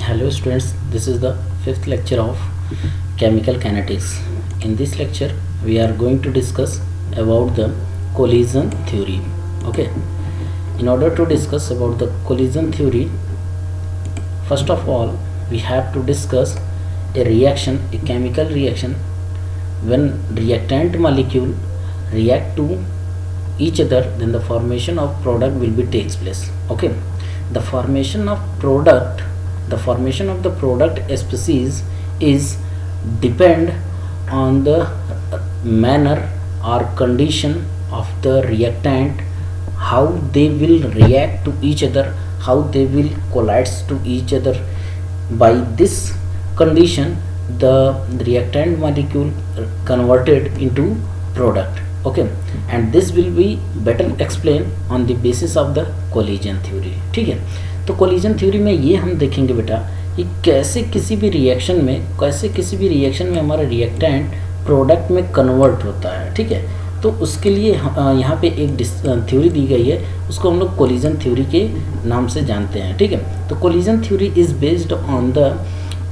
Hello students, this is the fifth lecture of chemical kinetics. In this lecture we are going to discuss about the collision theory. Okay, in order to discuss about the collision theory, first of all we have to discuss a reaction, a chemical reaction, when reactant molecule react to each other, then the formation of product will be takes place. Okay, the formation of the product species is depend on the manner or condition of the reactant, how they will react to each other, how they will collide to each other. By this condition the reactant molecule converted into product. Okay, and this will be better explained on the basis of the collision theory. ठीक है, तो collision theory में ये हम देखेंगे बेटा कि कैसे किसी भी रिएक्शन में हमारा रिएक्टेंट प्रोडक्ट में कन्वर्ट होता है. ठीक है, तो उसके लिए यहाँ पे एक थ्योरी दी गई है, उसको हम लोग कोलिजन थ्योरी के नाम से जानते हैं. ठीक है, तो collision theory is based on the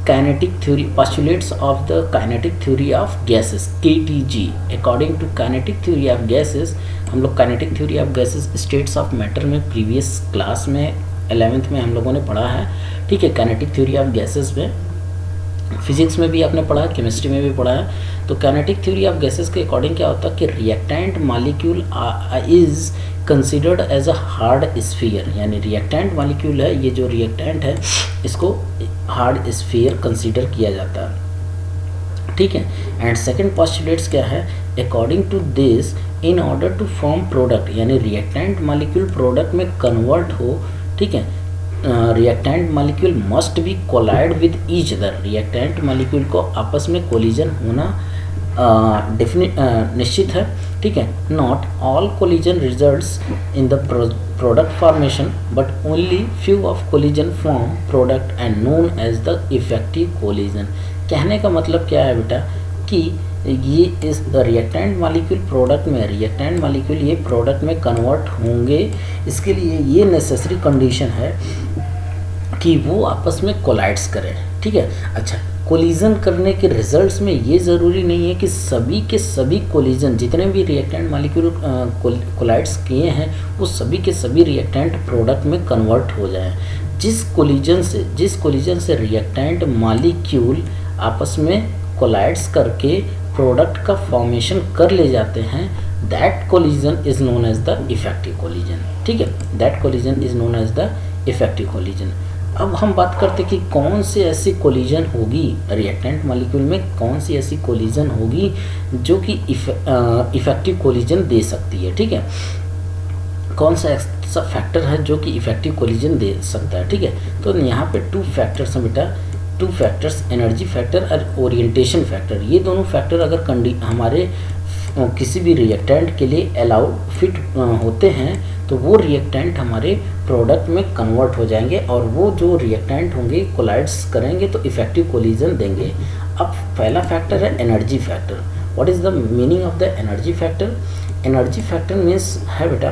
kinetic theory, postulates of the kinetic theory of gases, KTG. According to kinetic theory of gases, हम लोग kinetic theory of gases states of matter में प्रीवियस क्लास में 11th में हम लोगों ने पढ़ा है. ठीक है, kinetic theory of gases में फिजिक्स में भी आपने पढ़ा, केमिस्ट्री में भी पढ़ा है. तो काइनेटिक थ्योरी ऑफ गैसेस के अकॉर्डिंग क्या होता है कि reactant molecule is considered as a hard sphere, यानी रिएक्टेंट मॉलिक्यूल है, ये जो रिएक्टेंट है इसको हार्ड स्फीयर कंसिडर किया जाता है. ठीक है, एंड सेकंड पोस्टुलेट्स क्या है, according to this in order to form product, यानी रिएक्टेंट मॉलिक्यूल प्रोडक्ट में कन्वर्ट हो. ठीक है, reactant molecule must be collide with each other, reactant molecule को आपस में कोलिजन होना निश्चित है. ठीक है, not all collision results in the product formation but only few of collision form product and known as the effective collision. कहने का मतलब क्या है बेटा कि ये इस रिएक्टेंट मॉलिक्यूल प्रोडक्ट में, रिएक्टेंट मॉलिक्यूल ये प्रोडक्ट में कन्वर्ट होंगे, इसके लिए ये नेसेसरी कंडीशन है कि वो आपस में कोलाइड्स करें. ठीक है, अच्छा, कोलिजन करने के रिजल्ट्स में ये ज़रूरी नहीं है कि सभी के सभी कोलिजन, जितने भी रिएक्टेंट मॉलिक्यूल कोलाइड्स किए हैं वो सभी के सभी रिएक्टेंट प्रोडक्ट में कन्वर्ट हो जाएं. जिस कोलिजन से रिएक्टेंट मॉलिक्यूल आपस में कोलाइड्स करके प्रोडक्ट का फॉर्मेशन कर ले जाते हैं, that collision is known as the effective collision. ठीक है, that collision is known as the effective collision. अब हम बात करते कि कौन सी ऐसी कोलिजन होगी रिएक्टेंट मॉलिक्यूल में, कौन सी ऐसी कोलिजन होगी जो कि इफेक्टिव कोलिजन दे सकती है. ठीक है, कौन सा ऐसा फैक्टर है जो कि इफेक्टिव कोलिजन दे सकता है. ठीक है, तो यहाँ पे टू फैक्टर्स हैं बेटा, टू फैक्टर्स, एनर्जी फैक्टर और ओरिएंटेशन फैक्टर. ये दोनों फैक्टर अगर हमारे किसी भी रिएक्टेंट के लिए अलाउड फिट होते हैं तो वो रिएक्टेंट हमारे प्रोडक्ट में कन्वर्ट हो जाएंगे और वो जो रिएक्टेंट होंगे कोलाइड्स करेंगे तो इफेक्टिव कोलिजन देंगे. अब पहला फैक्टर है energy factor. What is the meaning of the energy factor? Energy factor means है बेटा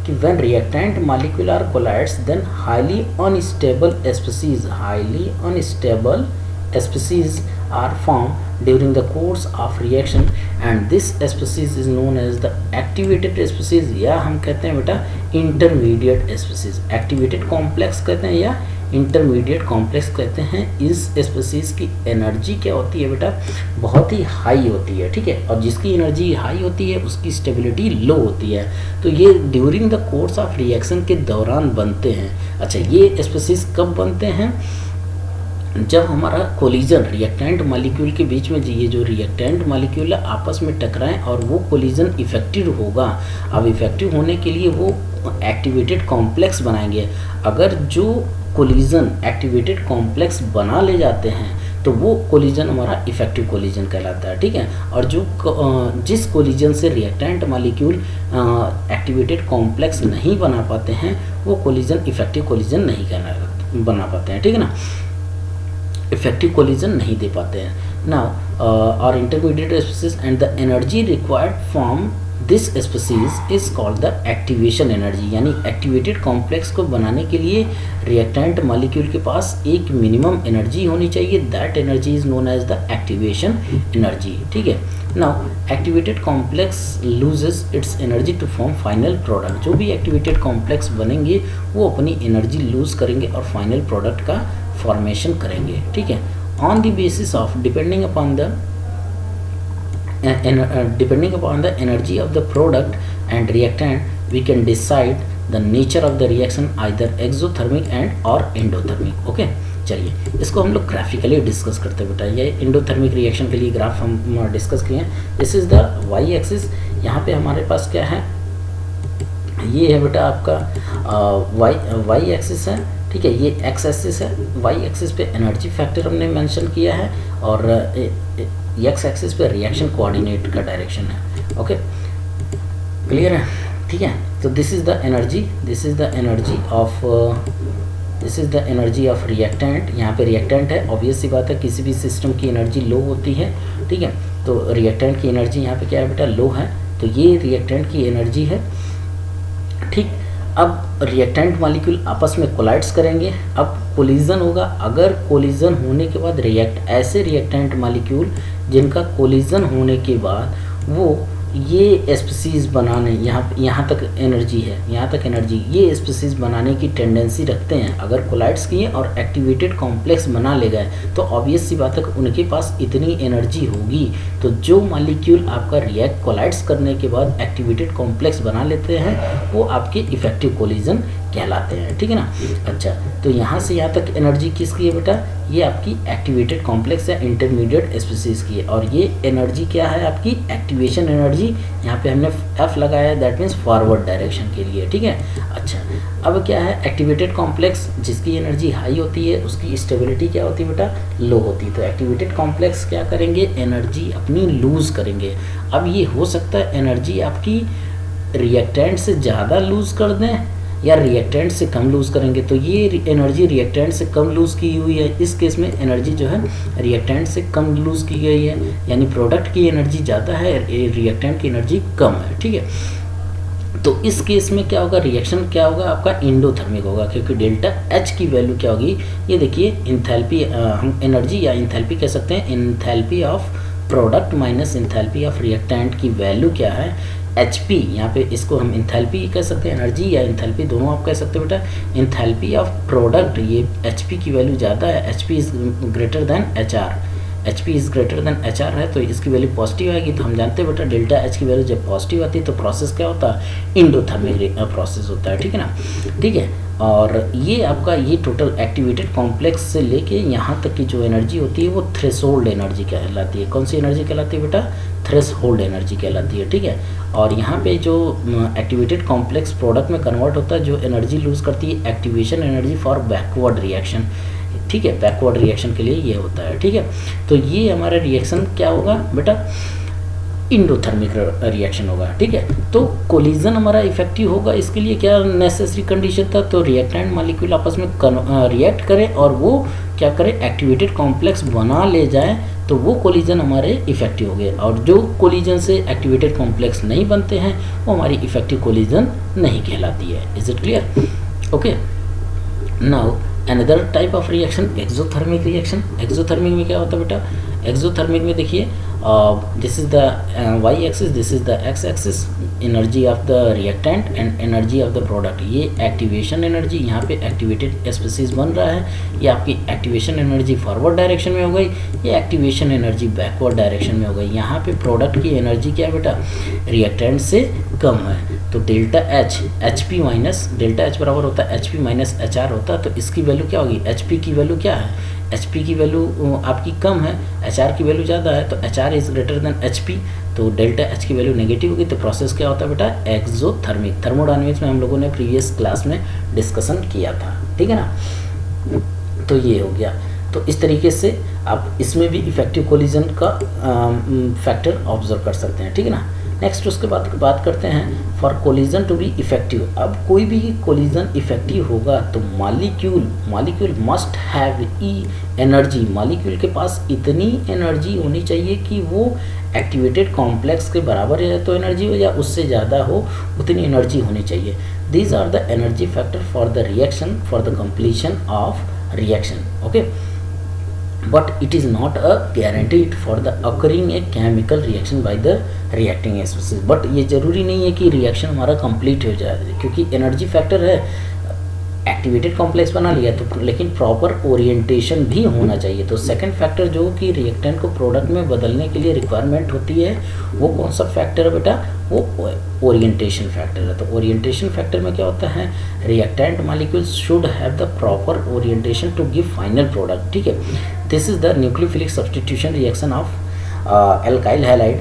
कि when reactant molecule are collides then highly unstable species are formed during the course of reaction and this species is known as the activated species, या हम कहते हैं बेटा intermediate species. activated complex कहते हैं या इंटरमीडिएट कॉम्प्लेक्स कहते हैं. इस स्पीसीज की एनर्जी क्या होती है बेटा, बहुत ही हाई होती है. ठीक है, और जिसकी एनर्जी हाई होती है उसकी स्टेबिलिटी लो होती है. तो ये during the course of reaction के दौरान बनते हैं. अच्छा, ये स्पीसीज कब बनते हैं? जब हमारा कोलिजन रिएक्टेंट मॉलिक्यूल के बीच में ये जो रिएक्टेंट मॉलिक्यूल आपस में टकराएं और वो कोलिजन इफेक्टिव होगा. अब इफेक्टिव होने के लिए वो एक्टिवेटेड कॉम्प्लेक्स बनाएंगे. अगर जो कोलिजन एक्टिवेटेड कॉम्प्लेक्स बना ले जाते हैं तो वो कोलिजन हमारा इफेक्टिव कोलिजन कहलाता है. ठीक है, और जो जिस कोलिजन से रिएक्टेंट मॉलिक्यूल एक्टिवेटेड कॉम्प्लेक्स नहीं बना पाते हैं वो कोलिजन इफेक्टिव कोलिजन नहीं बना पाते हैं. ठीक है ना, इफेक्टिव कोलिजन नहीं दे पाते हैं. नाउ और intermediate species and the energy required from this species is called the activation energy, यानी एक्टिवेटेड कॉम्प्लेक्स को बनाने के लिए रिएक्टेंट मॉलिक्यूल के पास एक मिनिमम एनर्जी होनी चाहिए, that energy is known as the activation energy. ठीक है, now activated complex loses its energy to form final product. जो भी एक्टिवेटेड कॉम्प्लेक्स बनेंगे वो अपनी एनर्जी लूज करेंगे और फाइनल प्रोडक्ट का फॉर्मेशन करेंगे। ठीक है, on the basis of depending upon the energy of the product and reactant, we can decide the nature of the reaction either exothermic and or endothermic। Okay, चलिए इसको हम लोग ग्राफिकली डिस्कस करते हैं बेटा। ये एंडोथर्मिक रिएक्शन के लिए ग्राफ हम डिस्कस किए हैं। This is the Y axis, यहाँ पे हमारे पास क्या है, ये है बेटा आपका वाई एक्सिस है। ठीक है, ये एक्स एक्सिस है। वाई एक्सिस पे एनर्जी फैक्टर हमने मेंशन किया है और एक्स एक्सिस पे रिएक्शन कोऑर्डिनेट का डायरेक्शन है। ओके, क्लियर है? ठीक है, तो this is the energy, this is the energy of reactant. यहाँ पे रिएक्टेंट है, ऑब्वियस सी बात है किसी भी सिस्टम की एनर्जी लो होती है। ठीक है, तो रिएक्टेंट की एनर्जी यहाँ पे क्या है बेटा, लो है, तो ये रिएक्टेंट की एनर्जी है। ठीक, अब रिएक्टेंट मॉलिक्यूल आपस में कोलाइड्स करेंगे, अब कोलिजन होगा। अगर कोलिजन होने के बाद ऐसे रिएक्टेंट मॉलिक्यूल जिनका कोलिजन होने के बाद वो ये स्पीसीज बनाने, यहाँ तक एनर्जी है, यहाँ तक एनर्जी, ये स्पीसीज बनाने की टेंडेंसी रखते हैं। अगर कोलाइड्स किए और एक्टिवेटेड कॉम्प्लेक्स बना ले गए तो ऑब्वियस सी बात है कि उनके पास इतनी एनर्जी होगी। तो जो मॉलिक्यूल आपका रिएक्ट कोलाइड्स करने के बाद एक्टिवेटेड कॉम्प्लेक्स बना लेते हैं वो आपके इफेक्टिव कोलिजन कहलाते हैं। ठीक है ना? अच्छा, तो यहाँ से यहाँ तक एनर्जी किसकी है बेटा, ये आपकी एक्टिवेटेड कॉम्प्लेक्स या इंटरमीडिएट स्पीसीज की है। और ये एनर्जी क्या है आपकी, एक्टिवेशन एनर्जी। यहाँ पे हमने एफ लगाया है, दैट मीन्स फॉरवर्ड डायरेक्शन के लिए। ठीक है, अच्छा, अब क्या है, एक्टिवेटेड कॉम्प्लेक्स जिसकी एनर्जी हाई होती है उसकी स्टेबिलिटी क्या होती है बेटा, लो होती है। तो एक्टिवेटेड कॉम्प्लेक्स क्या करेंगे, एनर्जी अपनी लूज करेंगे। अब ये हो सकता है एनर्जी आपकी रिएक्टेंट से ज़्यादा लूज कर दें या रिएक्टेंट से कम लूज़ करेंगे। तो ये एनर्जी रिएक्टेंट से कम लूज़ की हुई है, इस केस में एनर्जी जो है रिएक्टेंट से कम लूज़ की गई है, यानी प्रोडक्ट की एनर्जी ज़्यादा है, रिएक्टेंट की एनर्जी कम है। ठीक है, तो इस केस में क्या होगा, रिएक्शन क्या होगा आपका, एंडोथर्मिक होगा, क्योंकि डेल्टा एच की वैल्यू क्या होगी, ये देखिए इंथैल्पी, हम एनर्जी या इंथैल्पी कह सकते हैं, enthalpy of product minus enthalpy of reactant की वैल्यू क्या है, एच पी। यहाँ पे इसको हम इंथैल्पी कह सकते हैं, एनर्जी या इंथैल्पी दोनों आप कह सकते हो बेटा। इंथैल्पी ऑफ प्रोडक्ट, ये एच पी की वैल्यू ज़्यादा है, H P is greater than H R, H P is greater than H R है, तो इसकी वैल्यू पॉजिटिव आएगी। तो हम जानते हैं बेटा डेल्टा एच की वैल्यू जब पॉजिटिव आती है तो प्रोसेस क्या होता है, इंडोथर्मिक प्रोसेस होता है। ठीक है ना? ठीक है, और ये आपका ये टोटल एक्टिवेटेड कॉम्प्लेक्स से लेके यहाँ तक की जो एनर्जी होती है वो थ्रेशोल्ड एनर्जी कहलाती है। कौन सी एनर्जी कहलाती है बेटा, थ्रेशोल्ड एनर्जी कहलाती है। ठीक है, और यहाँ पे जो एक्टिवेटेड कॉम्प्लेक्स प्रोडक्ट में कन्वर्ट होता है, जो एनर्जी लूज करती है, activation energy for backward reaction. ठीक है, बैकवर्ड रिएक्शन के लिए ये होता है। ठीक है, तो ये हमारा रिएक्शन क्या होगा बेटा, इंडोथर्मिक रिएक्शन होगा। ठीक है, तो कोलिजन हमारा इफेक्टिव होगा, इसके लिए क्या नेसेसरी कंडीशन था, तो रिएक्टेंट मॉलिक्यूल आपस में रिएक्ट करें और वो क्या करें, एक्टिवेटेड कॉम्प्लेक्स बना ले जाए, तो वो कोलिजन हमारे इफेक्टिव हो गए। और जो कोलिजन से एक्टिवेटेड कॉम्प्लेक्स नहीं बनते हैं वो हमारी इफेक्टिव कोलिजन नहीं कहलाती है। Is it clear? Okay, now another type of reaction, exothermic reaction. Exothermic में क्या होता है बेटा, एक्सोथर्मिक में देखिए this is the Y axis, this is the X axis, energy of the reactant and energy of the product. ये activation energy, यहाँ पे एक्टिवेटेड स्पीसीज बन रहा है, ये आपकी एक्टिवेशन एनर्जी फॉरवर्ड डायरेक्शन में हो गई, ये एक्टिवेशन एनर्जी बैकवर्ड डायरेक्शन में हो गई। यहाँ पे प्रोडक्ट की एनर्जी क्या है बेटा, रिएक्टेंट से कम है, तो delta H, H P minus delta H बराबर होता है H P minus H R होता है। तो इसकी वैल्यू क्या होगी, एच पी की वैल्यू क्या है, एच पी की वैल्यू आपकी कम है, एच आर की वैल्यू ज़्यादा है, तो H R is greater than H P, तो डेल्टा एच की वैल्यू नेगेटिव होगी। तो प्रोसेस क्या होता है बेटा, एक्सोथर्मिक। थर्मोडायनेमिक्स में हम लोगों ने प्रीवियस क्लास में डिस्कशन किया था। ठीक है ना? तो ये हो गया। तो इस तरीके से आप इसमें भी इफेक्टिव कोलिजन का फैक्टर ऑब्जर्व कर सकते हैं। ठीक है ना? नेक्स्ट उसके बाद बात करते हैं for collision to be effective. अब कोई भी कोलिजन इफेक्टिव होगा तो molecule must have energy, molecule के पास इतनी एनर्जी होनी चाहिए कि वो एक्टिवेटेड कॉम्प्लेक्स के बराबर या तो एनर्जी हो या उससे ज़्यादा हो, उतनी एनर्जी होनी चाहिए। These are the energy factor for the reaction, for the completion of reaction, okay. but it is not a guaranteed for the occurring a chemical reaction by the reacting species। but ये जरूरी नहीं है कि reaction हमारा complete हो जाए, क्योंकि energy factor है, एक्टिवेटेड कॉम्प्लेक्स बना लिया तो, लेकिन प्रॉपर ओरिएंटेशन भी होना चाहिए। तो सेकंड फैक्टर जो कि रिएक्टेंट को प्रोडक्ट में बदलने के लिए रिक्वायरमेंट होती है, वो कौन सा फैक्टर है बेटा, वो ओरिएंटेशन फैक्टर है। तो ओरिएंटेशन फैक्टर में क्या होता है, reactant molecules should have the proper orientation to give final product, ठीक है। This is the nucleophilic substitution reaction of alkyl halide.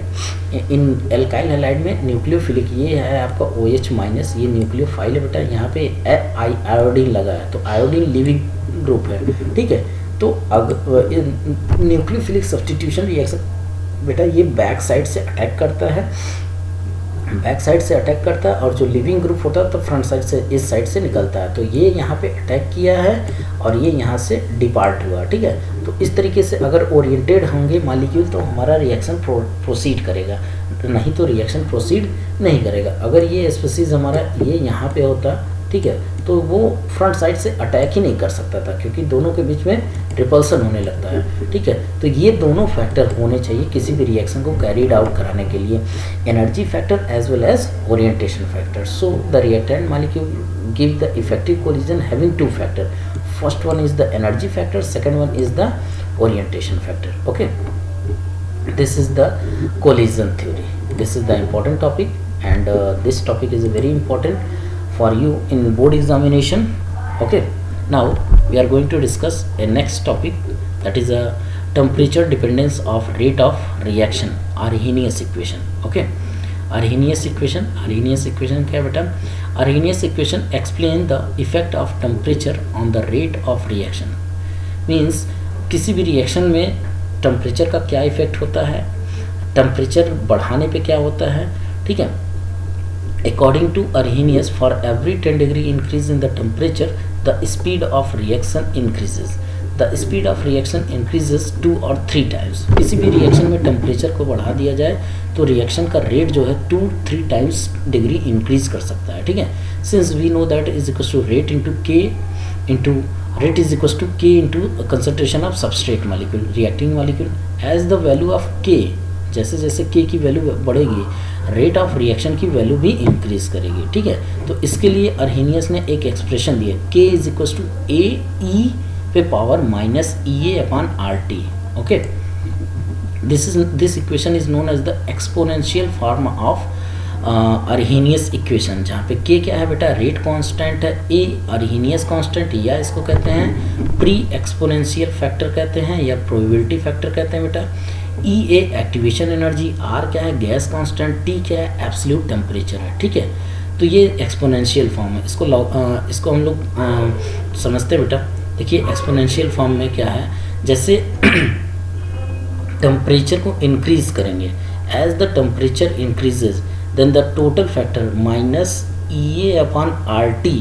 इन एल्काइल हैलाइड में न्यूक्लियोफिलिक ये है आपका OH माइनस, ये न्यूक्लियोफाइल है बेटा, यहाँ पे आयोडीन लगा है तो आयोडीन लिविंग ग्रुप है, ठीक है। तो न्यूक्लियोफिलिक सब्स्टिट्यूशन रिएक्शन बेटा ये बैक साइड से अटैक करता है, बैक साइड से अटैक करता है, और जो लिविंग ग्रुप होता है तो फ्रंट साइड से, इस साइड से निकलता है। तो ये यहाँ पे अटैक किया है और ये यहाँ से डिपार्ट हुआ, ठीक है। तो इस तरीके से अगर ओरिएंटेड होंगे मॉलिक्यूल तो हमारा रिएक्शन प्रोसीड करेगा, नहीं तो रिएक्शन प्रोसीड नहीं करेगा। अगर ये स्पीसीज हमारा ये यहाँ पे होता, ठीक है, तो वो फ्रंट साइड से अटैक ही नहीं कर सकता था, क्योंकि दोनों के बीच में रिपल्सन होने लगता है, ठीक है। तो ये दोनों फैक्टर होने चाहिए किसी भी रिएक्शन को कैरीड आउट कराने के लिए, energy factor as well as orientation factor. So the reactant molecule give the effective collision having two factor, first one is the energy factor, second one is the orientation factor, okay। this is the collision theory, this is the important topic, and this topic is very important for you in board examination, okay। now we are going to discuss a next topic, that is a temperature dependence of rate of reaction, Arrhenius equation, okay। Arrhenius equation क्या बेटा, Arrhenius equation explain the effect of temperature on the rate of reaction, means किसी भी reaction में temperature का क्या effect होता है, temperature बढ़ाने पे क्या होता है, ठीक है। According to Arrhenius, for every 10 degree increase in the temperature, the speed of reaction increases, the speed of reaction increases 2 or 3 times। किसी भी रिएक्शन में टेम्परेचर को बढ़ा दिया जाए तो रिएक्शन का रेट जो है 2-3 टाइम्स डिग्री इंक्रीज कर सकता है, ठीक है। Since we know that is equal to rate into K into rate is equal to K into concentration of substrate molecule, reacting molecule, as the value of K, जैसे जैसे K की value बढ़ेगी rate of reaction की value भी increase करेगी, ठीक है। तो इसके लिए अर्हेनियस ने एक एक्सप्रेशन दी है, के इज इक्वल टू ए पे power minus EA upon RT, okay. This equation is known as the exponential form of Arrhenius equation, जहाँ पे के क्या है बेटा, रेट कांस्टेंट है, ए अर्हेनियस कांस्टेंट, या इसको कहते हैं प्री एक्सपोनेंशियल फैक्टर कहते हैं या प्रोबेबिलिटी फैक्टर कहते हैं बेटा। EA एक्टिवेशन एनर्जी, R क्या है गैस कांस्टेंट, T क्या है एब्सोल्यूट टेम्परेचर है, ठीक है। तो ये एक्सपोनेंशियल फॉर्म है, इसको हम लोग समझते हैं बेटा। देखिए एक्सपोनेंशियल फॉर्म में क्या है, जैसे टेम्परेचर को इंक्रीज करेंगे, as the temperature increases then the total factor minus EA upon RT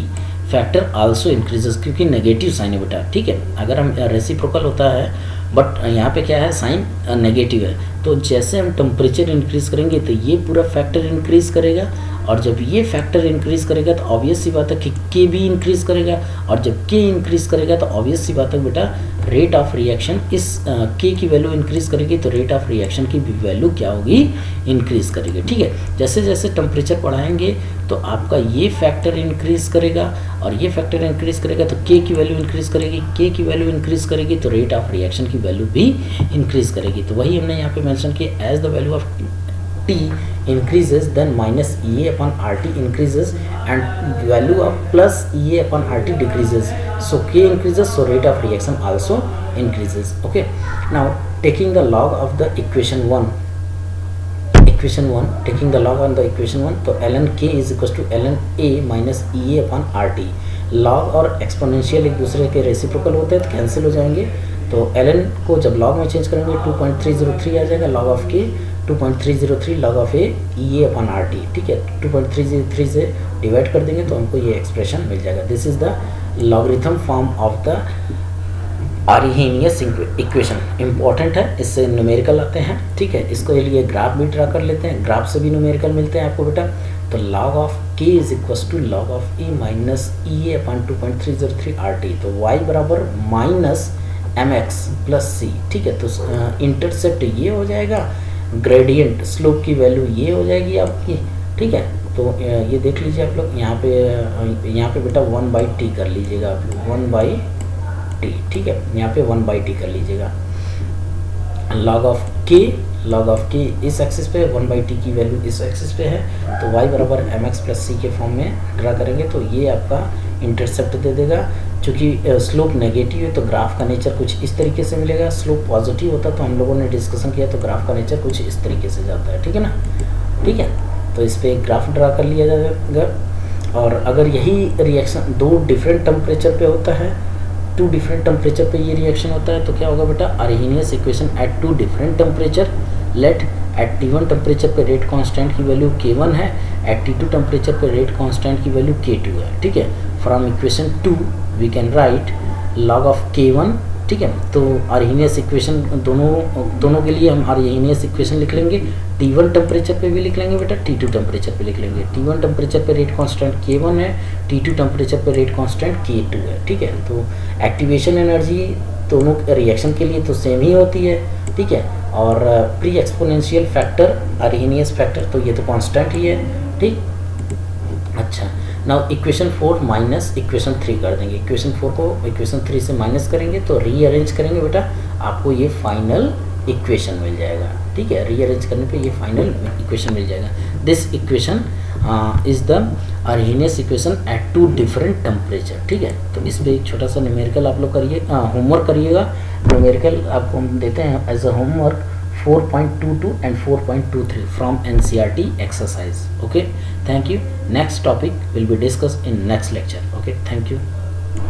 factor also increases, क्योंकि नेगेटिव साइन है बेटा, ठीक है। अगर हम रेसिप्रोकल होता है बट यहाँ पे क्या है साइन नेगेटिव है, तो जैसे हम टेम्परेचर इंक्रीज करेंगे तो ये पूरा फैक्टर इंक्रीज करेगा, और जब ये फैक्टर इंक्रीज करेगा तो ऑब्वियस सी बात है कि के भी इंक्रीज करेगा, और जब के इंक्रीज करेगा तो ऑब्वियस सी बात है बेटा रेट ऑफ रिएक्शन, इस के की वैल्यू इंक्रीज करेगी तो रेट ऑफ रिएक्शन की भी वैल्यू क्या होगी, इंक्रीज करेगी, ठीक है। जैसे जैसे टेम्परेचर बढ़ाएंगे तो आपका ये फैक्टर इंक्रीज करेगा और ये फैक्टर इंक्रीज करेगा तो के की वैल्यू इंक्रीज करेगी, के की वैल्यू इंक्रीज करेगी तो रेट ऑफ रिएक्शन की वैल्यू भी इंक्रीज करेगी। तो वही हमने यहाँ पे मेंशन किया, as the value of T increases then minus EA upon RT increases and value of plus EA upon RT decreases, so K increases, so rate of reaction also increases, okay। now taking the log of the equation 1, taking the log on the equation 1, तो ln K is equals to ln A minus EA upon RT। log और exponential एक दूसरे के reciprocal होते हैं तो cancel हो जाएंगे, तो ln को जब log में चेंज करेंगे 2.303 आ जाएगा, log of K 2.303 log of A E A upon R T, ठीक है। 2.303 से डिवाइड कर देंगे तो हमको ये एक्सप्रेशन मिल जाएगा। This is the logarithm form of the Arrhenius equation. Important है, इससे न्यूमेरिकल आते हैं, ठीक है। इसको लिए ग्राफ भी ड्रा कर लेते हैं, ग्राफ से भी न्यूमेरिकल मिलते हैं आपको बेटा। तो log of k is equals to log of e minus E A upon 2.303 R T. तो y बराबर minus M X plus C, ठीक है। तो इंटरसेप्ट ये हो जाएगा, ग्रेडियंट स्लोप की वैल्यू ये हो जाएगी आपकी, ठीक है। तो ये देख लीजिए आप लोग, यहाँ पे बेटा 1/t कर लीजिएगा आप लोग, 1/t, ठीक है। यहाँ पे 1/t कर लीजिएगा। log ऑफ k इस एक्सिस पे, 1/t की वैल्यू इस एक्सिस पे है, तो y बराबर एम एक्स प्लस सी के फॉर्म में ड्रा करेंगे तो ये आपका इंटरसेप्ट दे देगा। चूँकि स्लोप नेगेटिव है तो ग्राफ का नेचर कुछ इस तरीके से मिलेगा, स्लोप पॉजिटिव होता तो हम लोगों ने डिस्कशन किया तो ग्राफ का नेचर कुछ इस तरीके से जाता है, ठीक है ना, ठीक है। तो इस पर एक ग्राफ ड्रा कर लिया जाएगा। और अगर यही रिएक्शन 2 डिफरेंट टेम्परेचर पे होता है, 2 डिफरेंट टेम्परेचर पे ये रिएक्शन होता है, तो क्या होगा बेटा, Arrhenius equation at 2 different temperature, let at T1 temperature पे रेट कांस्टेंट की वैल्यू K1 है, एट T2 टेम्परेचर पे रेट कांस्टेंट की वैल्यू K2 है, ठीक है। From equation 2 we can write log of K1, ठीक है। तो आर्हेनियस इक्वेशन दोनों के लिए हम आर्हेनियस इक्वेशन लिख लेंगे। T1 टेम्परेचर पे भी लिख लेंगे बेटा, T2 टेम्परेचर पे लिख लेंगे। T1 टेम्परेचर पे रेट कांस्टेंट K1 है, T2 टेम्परेचर पे रेट कांस्टेंट K2 है, ठीक है। तो एक्टिवेशन एनर्जी दोनों रिएक्शन के लिए तो सेम ही होती है, ठीक है। और pre exponential factor, Arrhenius factor, तो ये तो कांस्टेंट ही है, ठीक। अच्छा, नाउ इक्वेशन 4 माइनस इक्वेशन 3 कर देंगे। इक्वेशन 4 को इक्वेशन 3 से माइनस करेंगे तो रीअरेंज करेंगे बेटा, आपको ये फाइनल इक्वेशन मिल जाएगा, ठीक है। रीअरेंज करने पे ये फाइनल इक्वेशन मिल जाएगा। This equation is the Arrhenius equation at 2 different temperature, ठीक है। तो इस पर एक छोटा सा न्यूमेरिकल आप लोग करिए, होमवर्क करिएगा। न्यूमेरिकल आपको हम देते हैं as a homework 4.22 and 4.23 from NCERT exercise. Okay, thank you. Next topic will be discussed in next lecture. Okay, thank you.